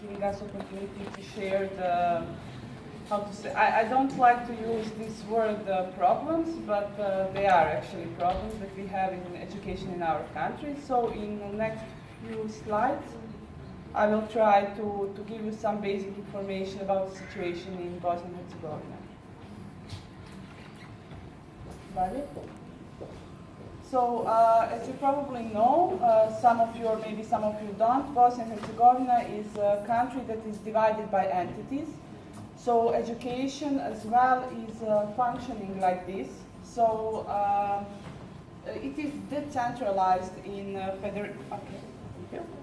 giving us opportunity to share the, how to say, I don't like to use this word problems, but they are actually problems that we have in education in our country. So in the next few slides, I will try to give you some basic information about the situation in Bosnia-Herzegovina. So, as you probably know, some of you or maybe some of you don't, Bosnia-Herzegovina is a country that is divided by entities. So education as well is functioning like this. So it is decentralized in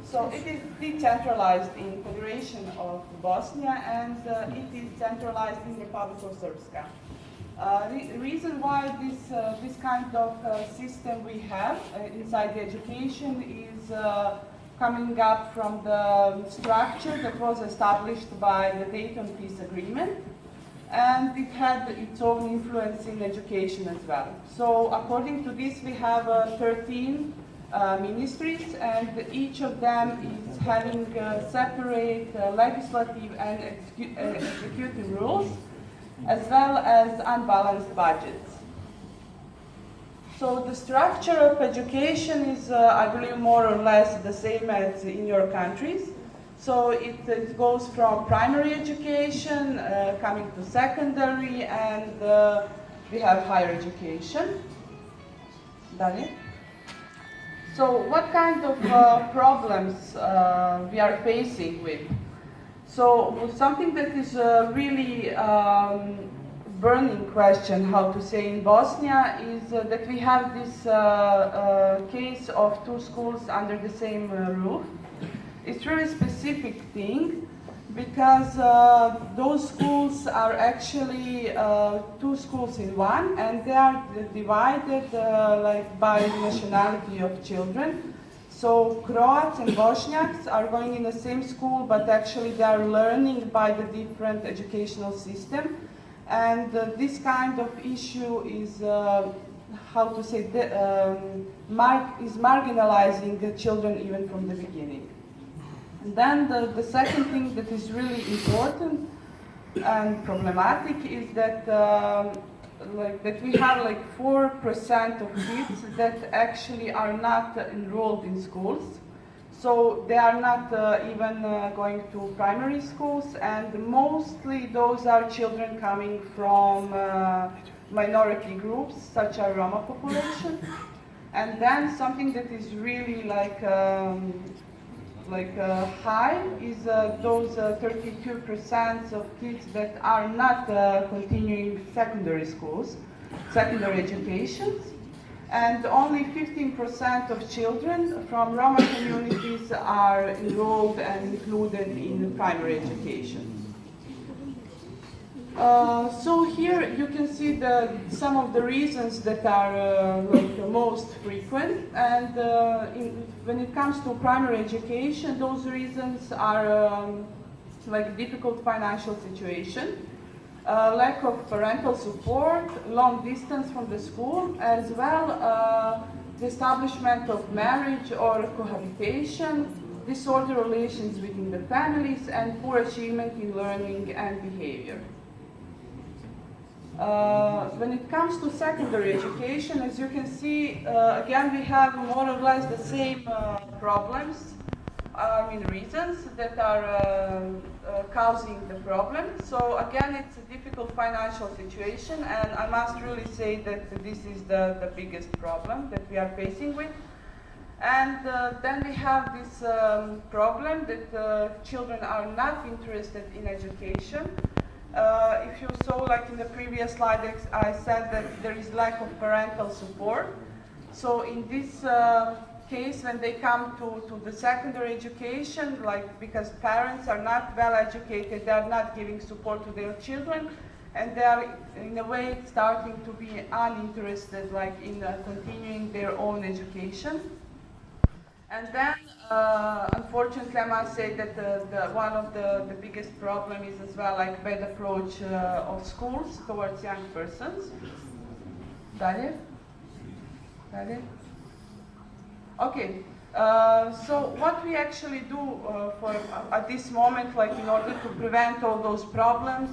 So it is decentralized in Federation of Bosnia, and it is centralized in Republic of Srpska. The reason why this kind of system we have inside the education is coming up from the structure that was established by the Dayton Peace Agreement, and it had its own influence in education as well. So according to this, we have 13 ministries, and each of them is having separate legislative and executive rules, as well as unbalanced budgets. So the structure of education is, I believe, more or less the same as in your countries. So it goes from primary education, coming to secondary, and we have higher education. Daniel? So what kind of problems we are facing with? So something that is really burning question, how to say, in Bosnia is that we have this case of two schools under the same roof. It's really specific thing because those schools are actually two schools in one, and they are divided like by nationality of children. So Croats and Bosniaks are going in the same school, but actually they are learning by the different educational system. And this kind of issue is, how to say, is marginalizing the children even from the beginning. And then the second thing that is really important and problematic is that we have like 4% of kids that actually are not enrolled in schools. So they are not even going to primary schools, and mostly those are children coming from minority groups, such as Roma population. And then something that is really high is those 32% of kids that are not continuing secondary schools, secondary education. And only 15% of children from Roma communities are enrolled and included in primary education. So here you can see some of the reasons that are the most frequent, and when it comes to primary education, those reasons are like difficult financial situation, lack of parental support, long distance from the school, as well the establishment of marriage or cohabitation, disordered relations within the families, and poor achievement in learning and behavior. When it comes to secondary education, as you can see, again we have more or less the same problems, reasons that are causing the problem. So again, it's a difficult financial situation, and I must really say that this is the biggest problem that we are facing with. And then we have this problem that children are not interested in education. If you saw, like in the previous slide, I said that there is lack of parental support. So in this case, when they come to the secondary education, like because parents are not well educated, they are not giving support to their children, and they are in a way starting to be uninterested, like in continuing their own education. And then, unfortunately, I must say that one of the biggest problem is as well like bad approach of schools towards young persons. Dalje? Okay. So what we actually do at this moment, like in order to prevent all those problems,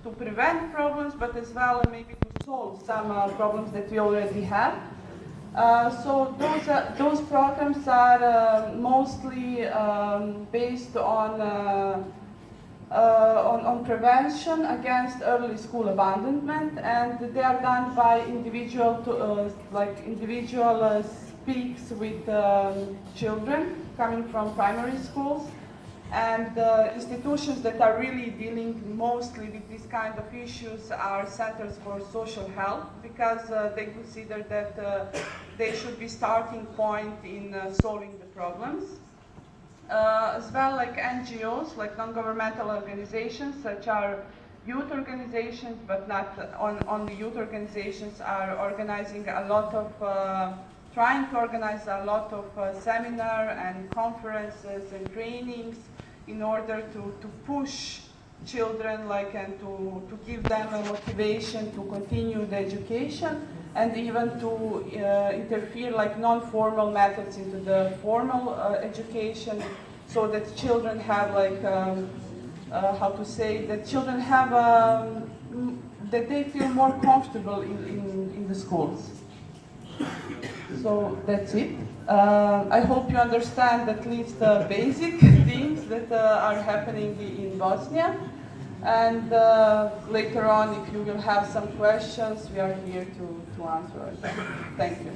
but as well maybe to solve some problems that we already have. So those programs are mostly based on prevention against early school abandonment, and they are done by individual speaks with children coming from primary schools, and institutions that are really dealing mostly with this kind of issues are centers for social health, because they consider that they should be starting point in solving the problems. As well, like NGOs, like non-governmental organizations, such as youth organizations, but not only youth organizations, are organizing a lot of trying to organize a lot of seminars and conferences and trainings in order to push children and to give them a motivation to continue the education, and even to interfere non-formal methods into the formal education, so that children have that they feel more comfortable in the schools. So that's it. I hope you understand at least the basic things that are happening in Bosnia. And later on, if you will have some questions, we are here to answer them. Thank you.